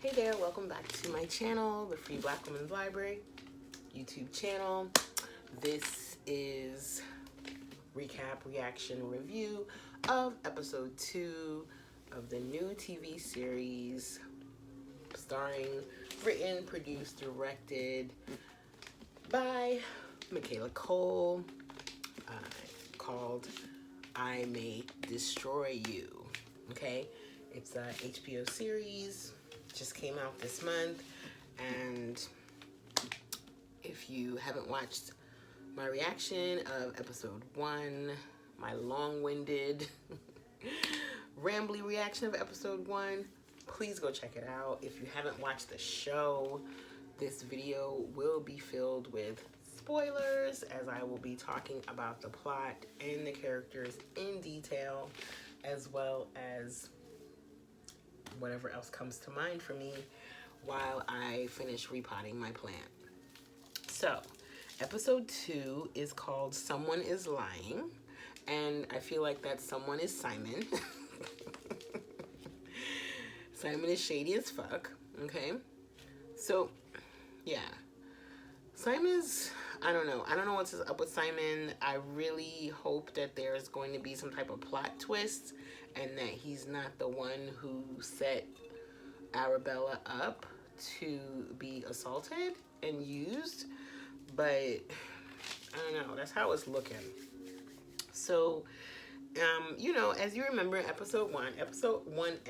Hey there, welcome back to my channel, the Free Black Women's Library YouTube channel. This is recap, reaction, review of episode 2 of the new TV series starring, written, produced, directed by Michaela Coel, called I May Destroy You. Okay, it's a HBO series, just came out this month, and if you haven't watched my reaction of episode 1, my long-winded rambly reaction of episode 1, please go check it out. If you haven't watched the show, this video will be filled with spoilers, as I will be talking about the plot and the characters in detail, as well as whatever else comes to mind for me while I finish repotting my plant. So, episode 2 is called Someone is Lying, and I feel like that someone is Simon. Simon is shady as fuck, okay? So, yeah. Simon is, I don't know what's up with Simon. I really hope that there's going to be some type of plot twist and that he's not the one who set Arabella up to be assaulted and used. But I don't know, that's how it's looking. So, you know, as you remember in episode 1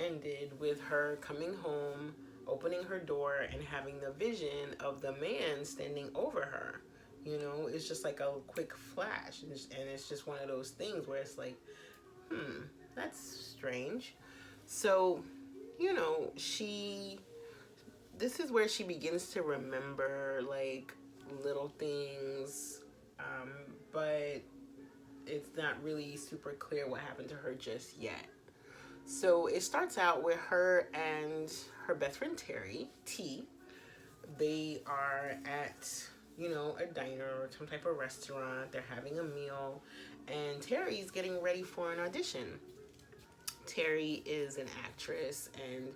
ended with her coming home, opening her door, and having the vision of the man standing over her. You know, it's just like a quick flash, and it's just one of those things where it's like, that's strange. So, you know, this is where she begins to remember, like, little things, but it's not really super clear what happened to her just yet. So it starts out with her and her best friend Terry, T. They are at, you know, a diner or some type of restaurant. They're having a meal, and Terry's getting ready for an audition. Terry is an actress, and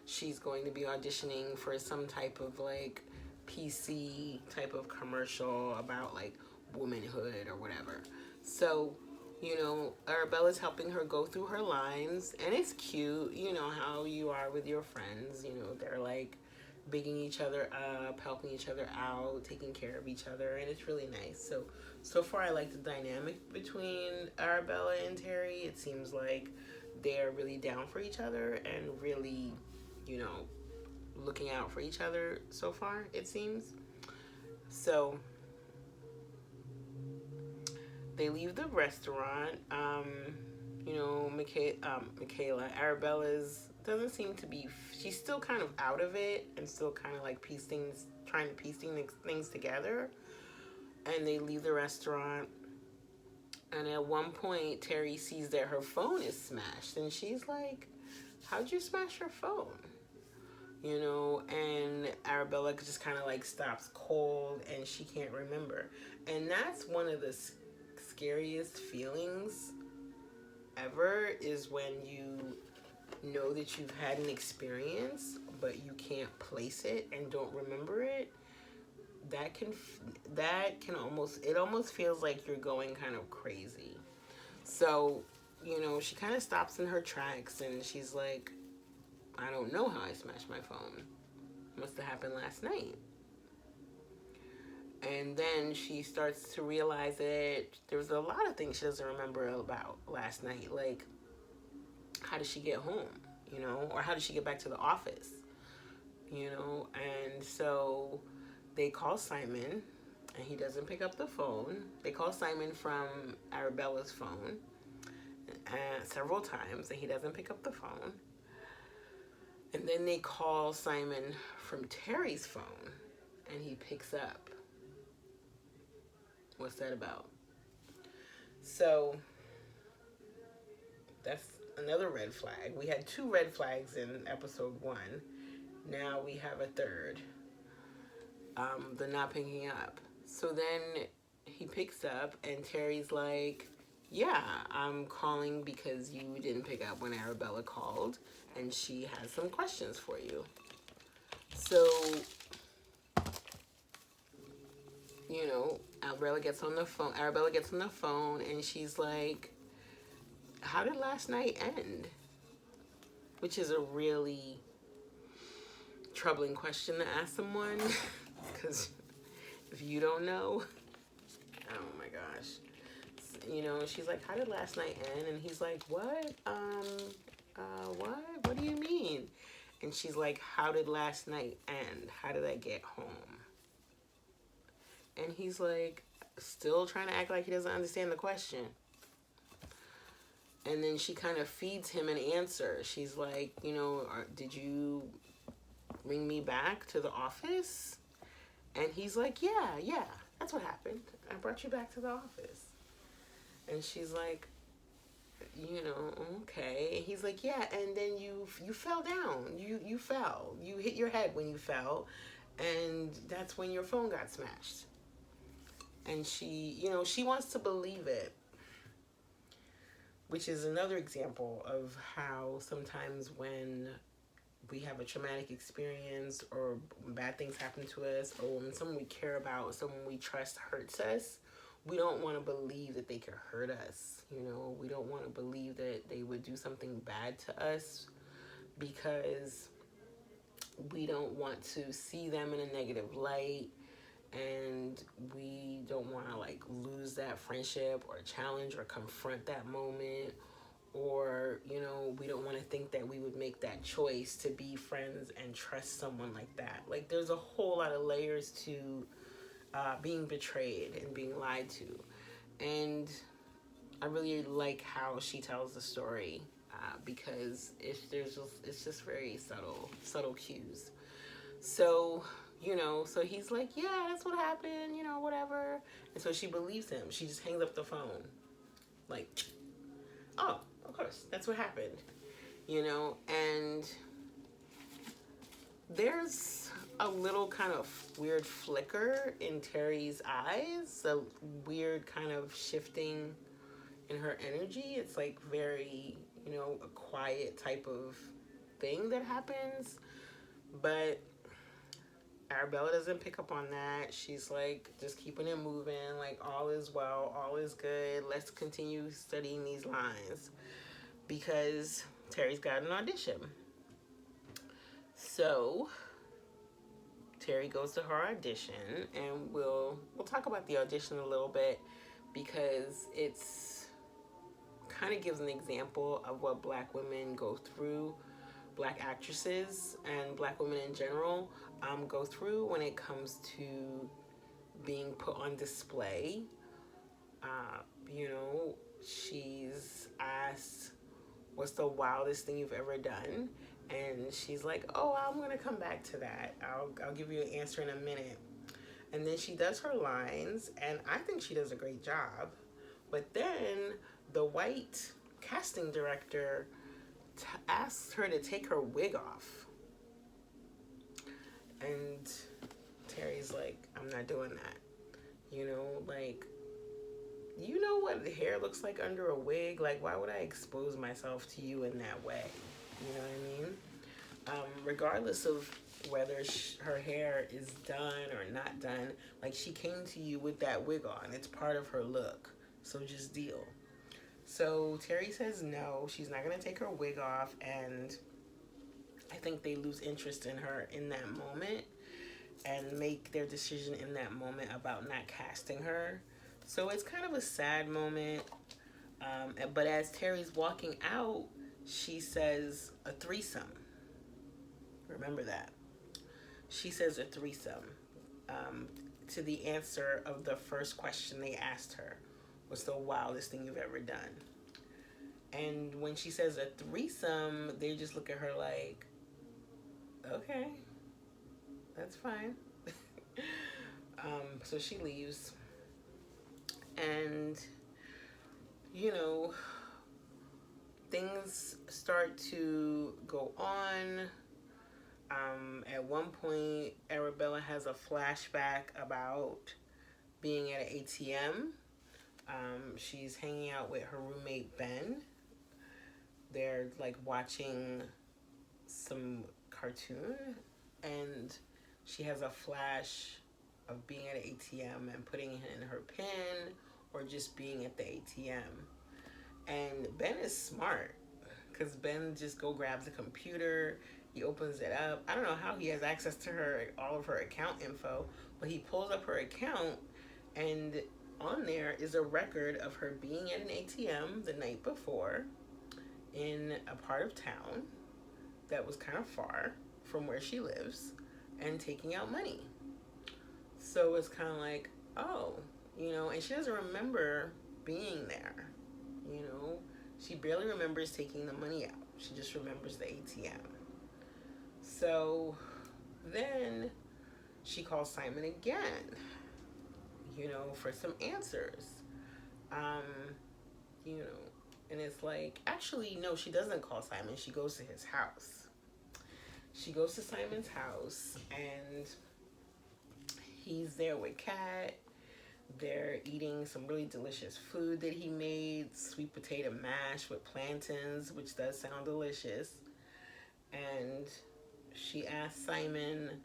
she's going to be auditioning for some type of, like, PC type of commercial about, like, womanhood or whatever. So, you know, Arabella's helping her go through her lines, and it's cute, you know, how you are with your friends, you know, they're like bigging each other up, helping each other out, taking care of each other, and it's really nice. So far I like the dynamic between Arabella and Terry. It seems like they're really down for each other and really, you know, looking out for each other so far, it seems. So they leave the restaurant. You know, Michaela, Arabella's doesn't seem to be, she's still kind of out of it and still kind of like trying to piece things together. And they leave the restaurant. And at one point, Terry sees that her phone is smashed. And she's like, how'd you smash your phone? You know, and Arabella just kind of like stops cold and she can't remember. And that's one of the scariest feelings ever, is when you know that you've had an experience but you can't place it and don't remember it. That can almost feels like you're going kind of crazy. So, you know, she kind of stops in her tracks and she's like, I don't know how I smashed my phone. Must have happened last night. And then she starts to realize that there's a lot of things she doesn't remember about last night. Like, how did she get home, you know? Or how did she get back to the office, you know? And so they call Simon, and he doesn't pick up the phone. They call Simon from Arabella's phone several times, and he doesn't pick up the phone. And then they call Simon from Terry's phone, and he picks up. What's that about? So that's another red flag. We had 2 red flags in episode 1. Now we have a third. The not picking up. So then he picks up and Terry's like, yeah, I'm calling because you didn't pick up when Arabella called and she has some questions for you. So, Arabella gets on the phone and she's like, how did last night end? Which is a really troubling question to ask someone. Because if you don't know, oh my gosh. She's like, how did last night end? And he's like, what? What? What do you mean? And she's like, how did last night end? How did I get home? And he's like, still trying to act like he doesn't understand the question. And then she kind of feeds him an answer. She's like, did you bring me back to the office? And he's like, yeah, that's what happened. I brought you back to the office. And she's like, okay. And he's like, yeah, and then you fell down. You fell. You hit your head when you fell. And that's when your phone got smashed. And she wants to believe it. Which is another example of how sometimes when we have a traumatic experience or bad things happen to us, or when someone we care about, someone we trust hurts us, we don't want to believe that they could hurt us. We don't want to believe that they would do something bad to us because we don't want to see them in a negative light, and we don't want to lose that friendship or challenge or confront that moment, or we don't want to think that we would make that choice to be friends and trust someone like that. There's a whole lot of layers to being betrayed and being lied to. And I really like how she tells the story because it's just very subtle cues. So, so he's like, yeah, that's what happened, whatever. And so she believes him. She just hangs up the phone. Oh, of course, that's what happened. And there's a little kind of weird flicker in Terry's eyes, a weird kind of shifting in her energy. It's very, a quiet type of thing that happens. But Arabella doesn't pick up on that. She's just keeping it moving, all is well, all is good. Let's continue studying these lines because Terry's got an audition. So Terry goes to her audition, and we'll talk about the audition a little bit because it's kind of gives an example of what Black women go through, Black actresses and Black women in general go through when it comes to being put on display. She's asked, what's the wildest thing you've ever done? And she's like, oh, I'm going to come back to that. I'll give you an answer in a minute. And then she does her lines, and I think she does a great job. But then the white casting director asks her to take her wig off. And Terry's like, I'm not doing that. You know what the hair looks like under a wig? Why would I expose myself to you in that way? You know what I mean? Regardless of whether her hair is done or not done, she came to you with that wig on. It's part of her look. So just deal. So Terry says no, she's not going to take her wig off, and I think they lose interest in her in that moment and make their decision in that moment about not casting her. So it's kind of a sad moment. But as Terry's walking out, she says a threesome. Remember that. She says a threesome to the answer of the first question they asked her. What's the wildest thing you've ever done? And when she says a threesome, they just look at her like, okay, that's fine. So she leaves. And, things start to go on. At one point, Arabella has a flashback about being at an ATM. She's hanging out with her roommate, Ben. They're watching some cartoon. and she has a flash of being at an ATM and putting in her PIN or just being at the ATM. And Ben is smart because Ben just grabs the computer. He opens it up. I don't know how he has access to all of her account info, but he pulls up her account, and on there is a record of her being at an ATM the night before in a part of town that was kind of far from where she lives and taking out money. So it's kind of like, oh, and she doesn't remember being there. She barely remembers taking the money out. She just remembers the ATM. So then she calls Simon again, for some answers. And it's like, actually, no, she doesn't call Simon. She goes to his house. She goes to Simon's house, and he's there with Kat. They're eating some really delicious food that he made, sweet potato mash with plantains, which does sound delicious. And she asked Simon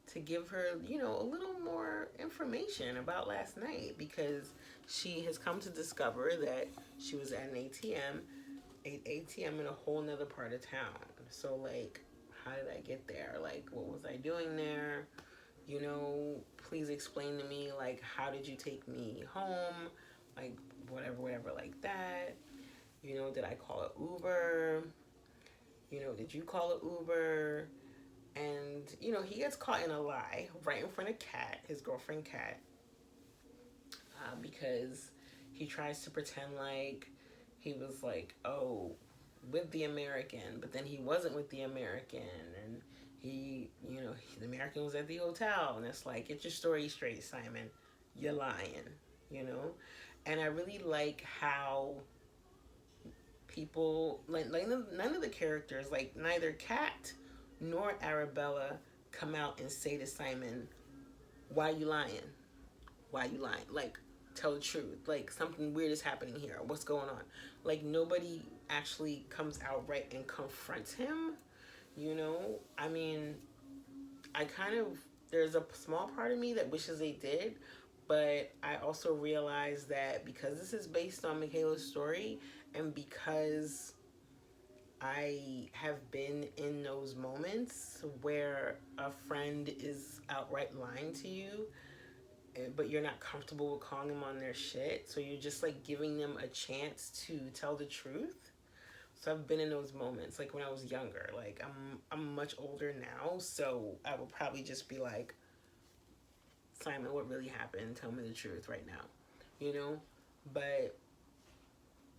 to give her, a little more information about last night, because she has come to discover that she was at an ATM in a whole nother part of town. So, like, how did I get there? Like, what was I doing there? Please explain to me, like, how did you take me home? Like, whatever, like that. Did I call an Uber? Did you call an Uber? And, he gets caught in a lie right in front of Kat, his girlfriend Kat, because he tries to pretend like he was like, oh, with the American, but then he wasn't with the American, and the American was at the hotel, and it's like, get your story straight, Simon. You're lying, And I really like how people, like none of the characters, like neither Kat nor Arabella, come out and say to Simon, why you lying? Why you lying? Like, tell the truth. Like, something weird is happening here. What's going on? Like, nobody actually comes out right and confronts him. I mean, there's a small part of me that wishes they did, but I also realized that because this is based on Michaela's story, and because I have been in those moments where a friend is outright lying to you, but you're not comfortable with calling them on their shit, so you're just like giving them a chance to tell the truth. So I've been in those moments, like when I was younger. Like, I'm much older now, so I would probably just be like, Simon, what really happened? Tell me the truth right now, But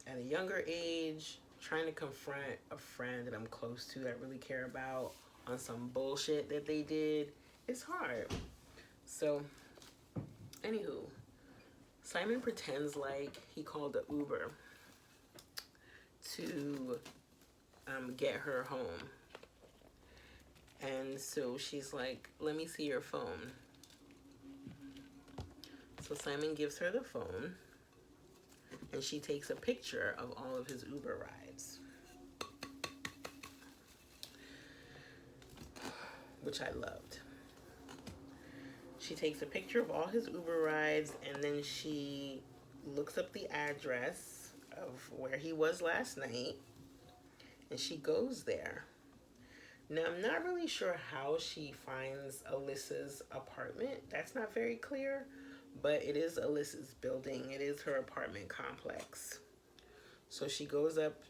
at a younger age, trying to confront a friend that I'm close to, that I really care about, on some bullshit that they did, it's hard. So, anywho, Simon pretends like he called the Uber to get her home. And so she's like, let me see your phone. So Simon gives her the phone, and she takes a picture of all of his Uber rides, which I loved. She takes a picture of all his Uber rides, and then she looks up the address of where he was last night, and she goes there. Now, I'm not really sure how she finds Alyssa's apartment. That's not very clear, but it is Alyssa's building. It is her apartment complex. So she goes up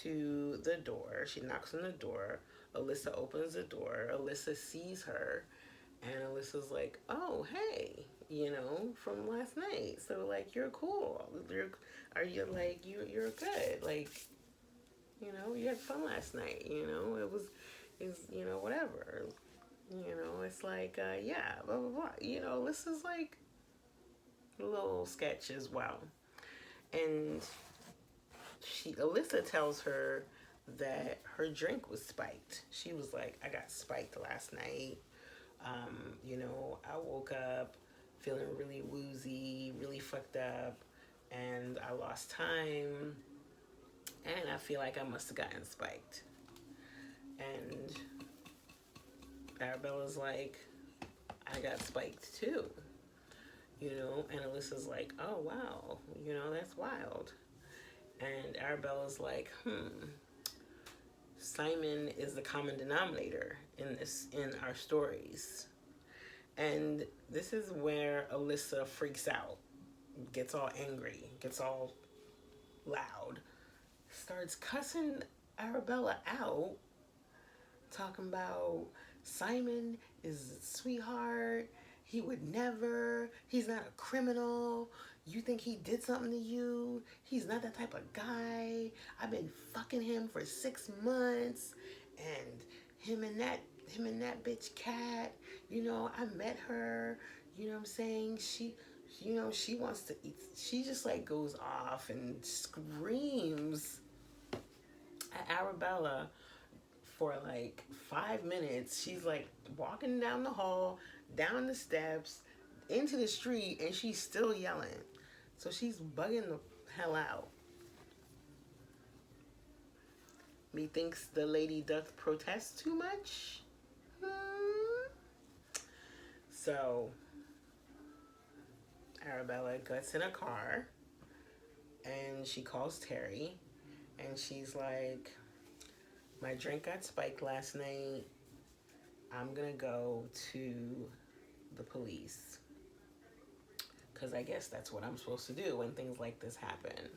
to the door. She knocks on the door. Alyssa opens the door. Alyssa sees her, and Alyssa's like, oh, hey, from last night. So, like, you're cool. You're good. Like, you had fun last night. Whatever. It's like, yeah, blah, blah, blah. Alyssa's like a little sketch as well. And Alyssa tells her that her drink was spiked. She was like, I got spiked last night. I woke up feeling really woozy, really fucked up, and I lost time, and I feel like I must have gotten spiked. And Arabella's like, I got spiked too. And Alyssa's like, oh wow, that's wild. And Arabella's like, Simon is the common denominator in our stories. And this is where Alyssa freaks out, gets all angry, gets all loud, starts cussing Arabella out, talking about Simon is a sweetheart. He would never. He's not a criminal. You think he did something to you? He's not that type of guy. I've been fucking him for 6 months, and him and that bitch Cat. I met her. You know what I'm saying? She wants to eat. She just like goes off and screams at Arabella for like 5 minutes. She's like walking down the hall, down the steps, into the street, and she's still yelling. So she's bugging the hell out. Methinks the lady doth protest too much. So Arabella gets in a car and she calls Terry and she's like, my drink got spiked last night. I'm gonna go to the police. Because I guess that's what I'm supposed to do when things like this happen.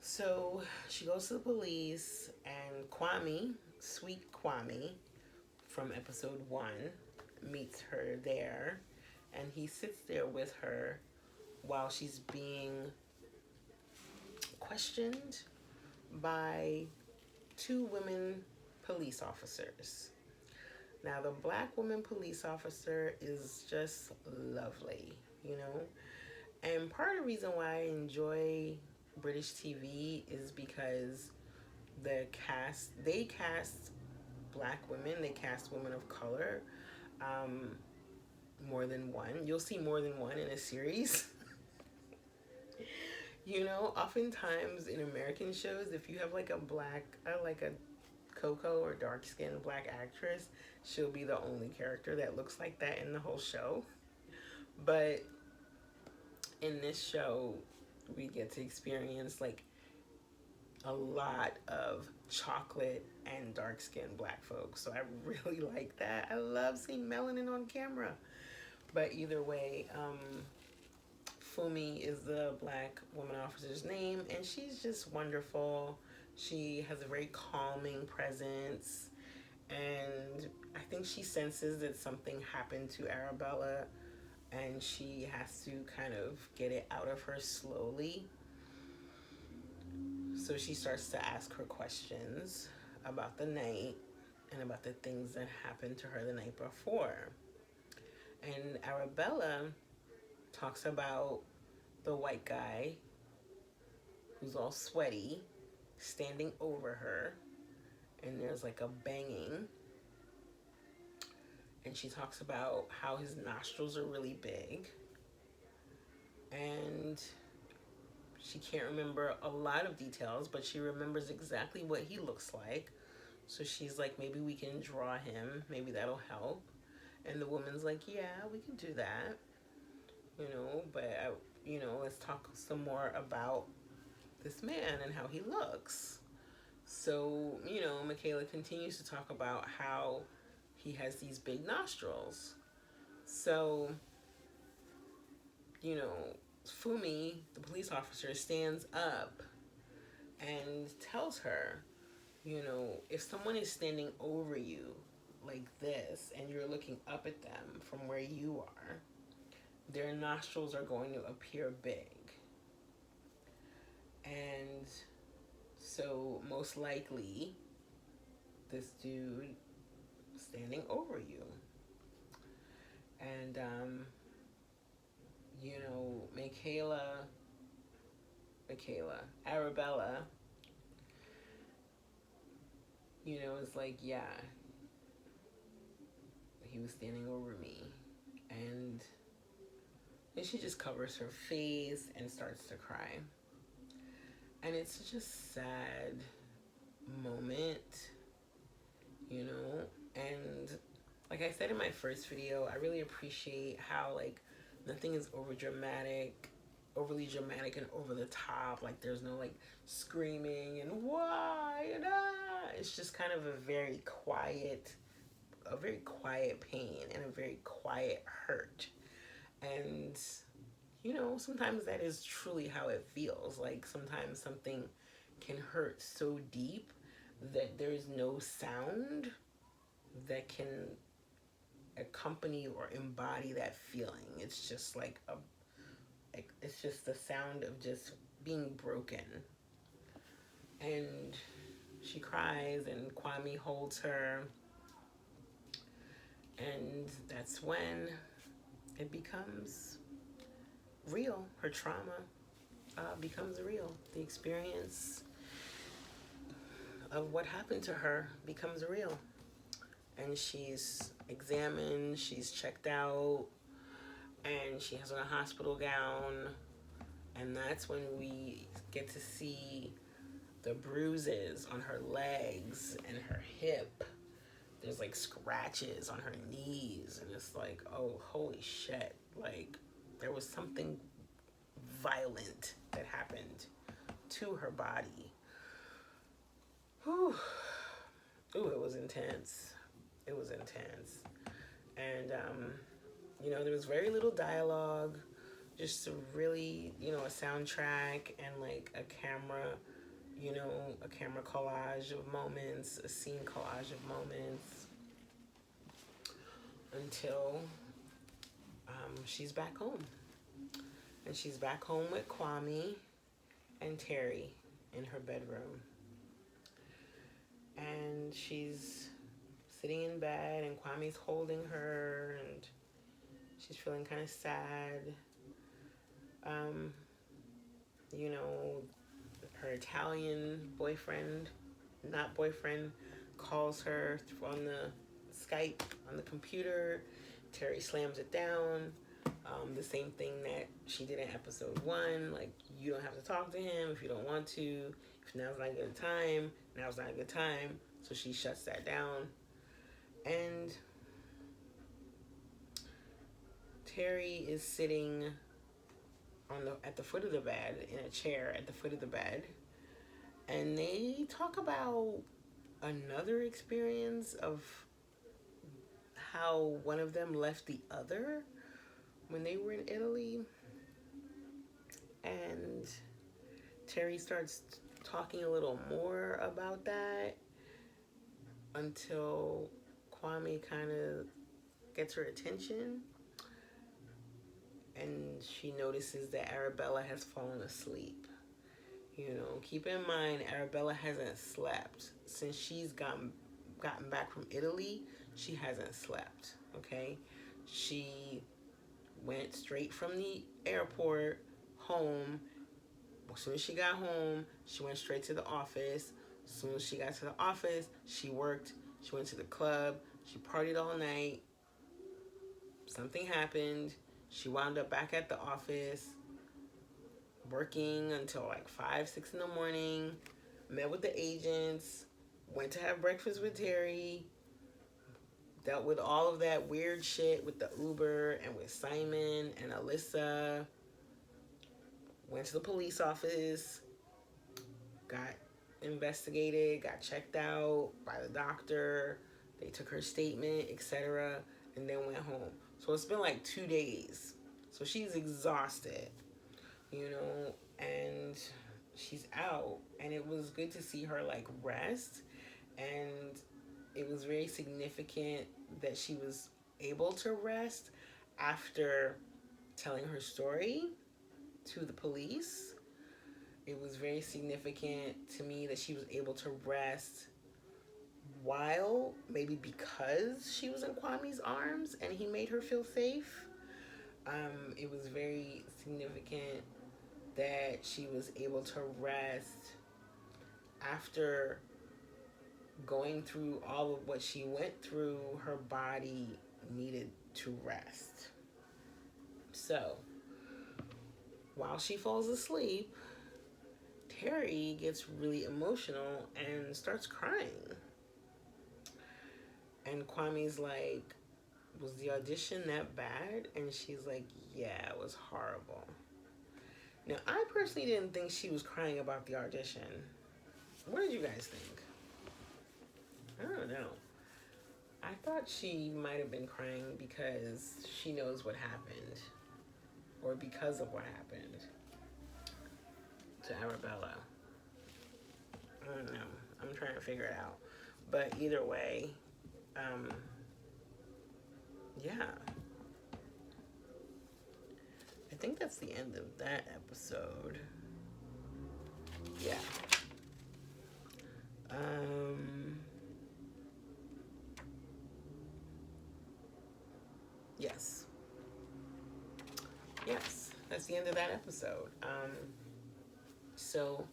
So she goes to the police, and Kwame, sweet Kwame, from episode 1, meets her there. And he sits there with her while she's being questioned by 2 women police officers. Now, the black woman police officer is just lovely, And part of the reason why I enjoy British TV is because they cast black women, they cast women of color, more than one. You'll see more than one in a series. Oftentimes in American shows, if you have like a Coco or dark-skinned black actress, she'll be the only character that looks like that in the whole show. But in this show, we get to experience like a lot of chocolate and dark-skinned black folks. So I really like that. I love seeing melanin on camera. But either way, Fumi is the black woman officer's name, and she's just wonderful. She has a very calming presence, and I think she senses that something happened to Arabella, and she has to kind of get it out of her slowly. So she starts to ask her questions about the night and about the things that happened to her the night before. And Arabella talks about the white guy who's all sweaty standing over her, and there's like a banging, and she talks about how his nostrils are really big, and she can't remember a lot of details, but she remembers exactly what he looks like. So she's like, maybe we can draw him, maybe that'll help. And the woman's like, yeah, we can do that, but let's talk some more about this man and how he looks. So, Michaela continues to talk about how he has these big nostrils. So, Fumi, the police officer, stands up and tells her, if someone is standing over you like this and you're looking up at them from where you are, their nostrils are going to appear big. And so most likely this dude standing over you. And Arabella, is like, yeah, he was standing over me. And then she just covers her face and starts to cry. And it's such a sad moment, and like I said in my first video, I really appreciate how like nothing is overly dramatic and over the top. Like there's no like screaming and why and ah. It's just kind of a very quiet pain and a very quiet hurt. And you know, sometimes that is truly how it feels. Like sometimes something can hurt so deep that there's no sound that can accompany or embody that feeling. It's just like it's just the sound of just being broken. And she cries and Kwame holds her, and that's when it becomes real. Her trauma becomes real. The experience of what happened to her becomes real. And she's examined, she's checked out, and she has on a hospital gown. And that's when we get to see the bruises on her legs and her hip. There's like scratches on her knees, and it's like, oh, holy shit. Like, there was something violent that happened to her body. Whew. Ooh, it was intense. It was intense. And, you know, there was very little dialogue, just a really, you know, a soundtrack and like a camera, you know, a camera collage of moments, a scene collage of moments, until she's back home. And she's back home with Kwame and Terry in her bedroom. And she's sitting in bed and Kwame's holding her and she's feeling kind of sad. You know, her Italian boyfriend, not boyfriend, calls her on the Skype on the computer. Terry slams it down. The same thing that she did in episode 1. Like, you don't have to talk to him if you don't want to. If now's not a good time, now's not a good time. So she shuts that down. And Terry is sitting at the foot of the bed, in a chair at the foot of the bed. And they talk about another experience of how one of them left the other when they were in Italy. And Terry starts talking a little more about that until Kwame kind of gets her attention. And she notices that Arabella has fallen asleep. You know, keep in mind, Arabella hasn't slept. Since she's gotten back from Italy, she hasn't slept, okay? She went straight from the airport home. As soon as she got home, she went straight to the office. As soon as she got to the office, she worked. She went to the club. She partied all night. Something happened. She wound up back at the office, working until like 5, 6 in the morning, met with the agents, went to have breakfast with Terry, dealt with all of that weird shit with the Uber and with Simon and Alyssa, went to the police office, got investigated, got checked out by the doctor, they took her statement, etc., and then went home. So it's been like 2 days. So she's exhausted, you know, and she's out. And it was good to see her like rest. And it was very significant that she was able to rest after telling her story to the police. It was very significant to me that she was able to rest while, maybe because she was in Kwame's arms and he made her feel safe. It was very significant that she was able to rest after going through all of what she went through. Her body needed to rest. So, while she falls asleep, Terry gets really emotional and starts crying. And Kwame's like, was the audition that bad? And she's like, yeah, it was horrible. Now, I personally didn't think she was crying about the audition. What did you guys think? I don't know. I thought she might have been crying because she knows what happened. Or because of what happened to Arabella. I don't know. I'm trying to figure it out. But either way, yeah. I think that's the end of that episode. Yeah. Yes. Yes. That's the end of that episode. So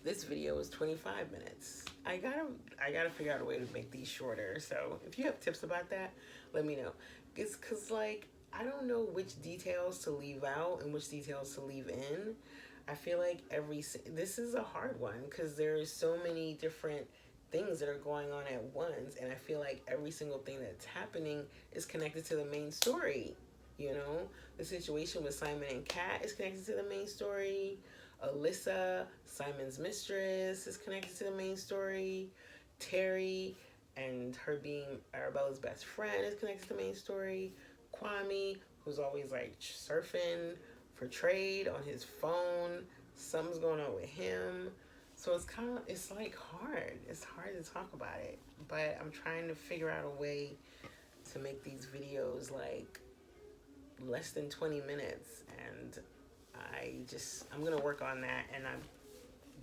this video is 25 minutes. I gotta figure out a way to make these shorter. So if you have tips about that, let me know. It's cause like I don't know which details to leave out and which details to leave in. I feel like this is a hard one because there's so many different things that are going on at once, and I feel like every single thing that's happening is connected to the main story. You know, the situation with Simon and Kat is connected to the main story. Alyssa, Simon's mistress, is connected to the main story. Terry and her being Arabella's best friend is connected to the main story. Kwame, who's always like surfing for trade on his phone. Something's going on with him. So it's like hard. It's hard to talk about it. But I'm trying to figure out a way to make these videos like less than 20 minutes. And I'm going to work on that. And I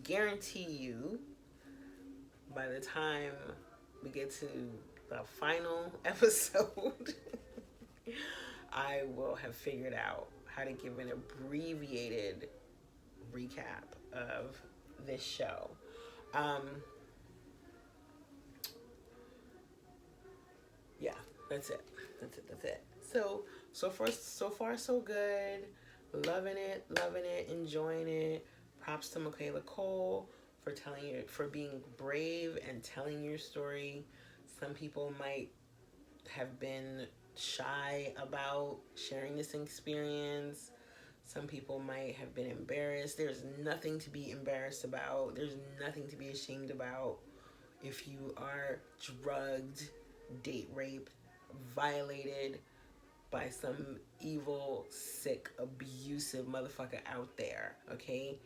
guarantee you by the time we get to the final episode, I will have figured out how to give an abbreviated recap of this show. Yeah, that's it. So far so good. Loving it, enjoying it. Props to Michaela Coel for being brave and telling your story. Some people might have been shy about sharing this experience. Some people might have been embarrassed. There's nothing to be embarrassed about. There's nothing to be ashamed about. If you are drugged, date raped, violated by some evil, sick, abusive motherfucker out there, okay?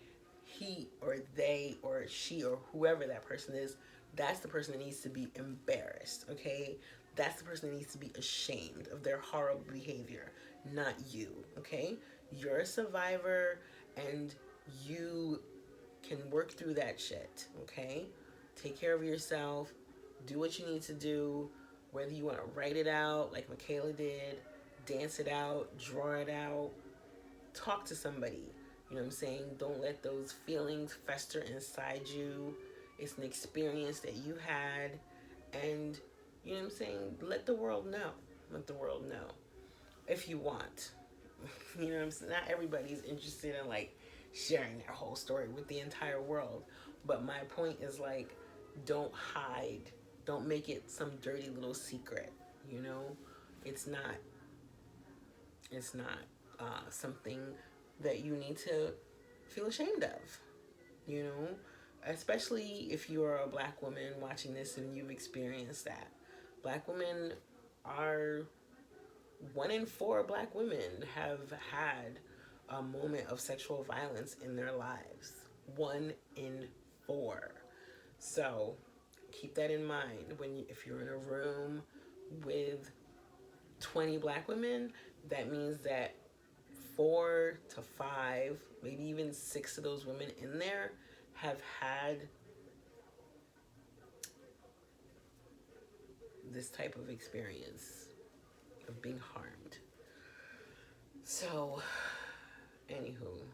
He or they or she or whoever that person is, that's the person that needs to be embarrassed, okay? That's the person that needs to be ashamed of their horrible behavior, not you, okay? You're a survivor and you can work through that shit, okay? Take care of yourself. Do what you need to do. Whether you want to write it out like Michaela did, dance it out, draw it out, talk to somebody. You know what I'm saying? Don't let those feelings fester inside you. It's an experience that you had. And, you know what I'm saying? Let the world know. Let the world know. If you want. You know what I'm saying? Not everybody's interested in, like, sharing their whole story with the entire world. But my point is, like, don't hide. Don't make it some dirty little secret, you know? It's not something that you need to feel ashamed of, you know? Especially if you are a Black woman watching this and you've experienced that. Black women are 1 in 4 Black women have had a moment of sexual violence in their lives. 1 in 4. So keep that in mind if you're in a room with 20 Black women. That means that 4 to 5, maybe even 6 of those women in there have had this type of experience of being harmed. So, anywho,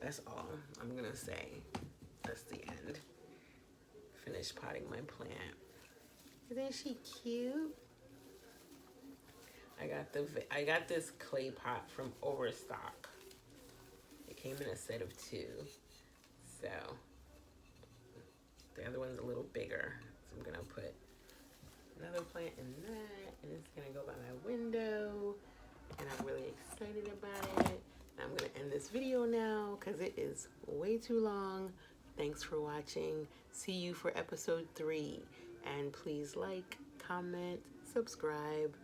that's all I'm gonna say. That's the end. Finished potting my plant. Isn't she cute? I got this clay pot from Overstock. It came in a set of 2. So the other one's a little bigger. So I'm gonna put another plant in that, and it's gonna go by my window. it. I'm going to end this video now because it is way too long. Thanks for watching. See you for episode 3. And please like, comment, subscribe.